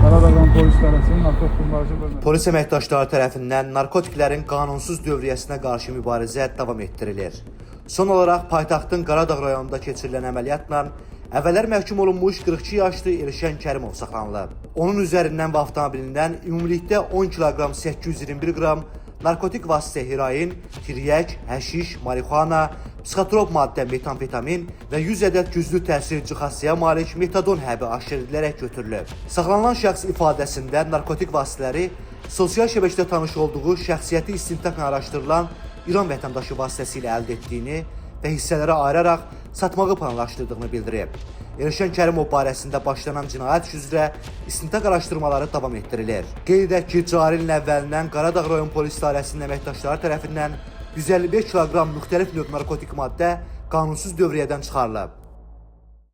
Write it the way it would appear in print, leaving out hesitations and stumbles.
Qaradağ polis idarəsinin narkotik mübarizə bölməsi. Polis əməkdaşları tərəfindən narkotiklərin qanunsuz dövriyyəsinə qarşı mübarizə davam etdirilir. Son olaraq paytaxtın Qaradağ rayonunda keçirilən əməliyyatla əvvəllər məhkum olunmuş 42 yaşlı Elşən Kərimov saxlanılıb. Onun üzərindən və avtomobilindən ümumilikdə 10 kiloqram 821 qram narkotik vasitə heroin, tiryək, həşiş, marixuana, psixotrop maddə metamfetamin və 100 ədəd güclü təsir cihazıya malik metadon həbi aşkar edilərək götürülüb. Saxlanılan şəxs ifadəsində narkotik vasitələri sosial şəbəkədə tanış olduğu şəxsiyyəti istintaqla araşdırılan İran vətəndaşı vasitəsilə əldə etdiyini və hissələrə ayıraraq satmağı planlaşdırdığını bildirib. Elşən Kərimov barəsində başlanan cinayət üzrə istintaq araşdırmaları davam etdirilir. Qeyd edək ki, cari ilin əvvəlindən Qaradağ rayon polis idarəsinin əməkdaşları tərəfindən 155 kiloqram müxtəlif növ narkotik maddə qanunsuz dövriyyədən çıxarılıb.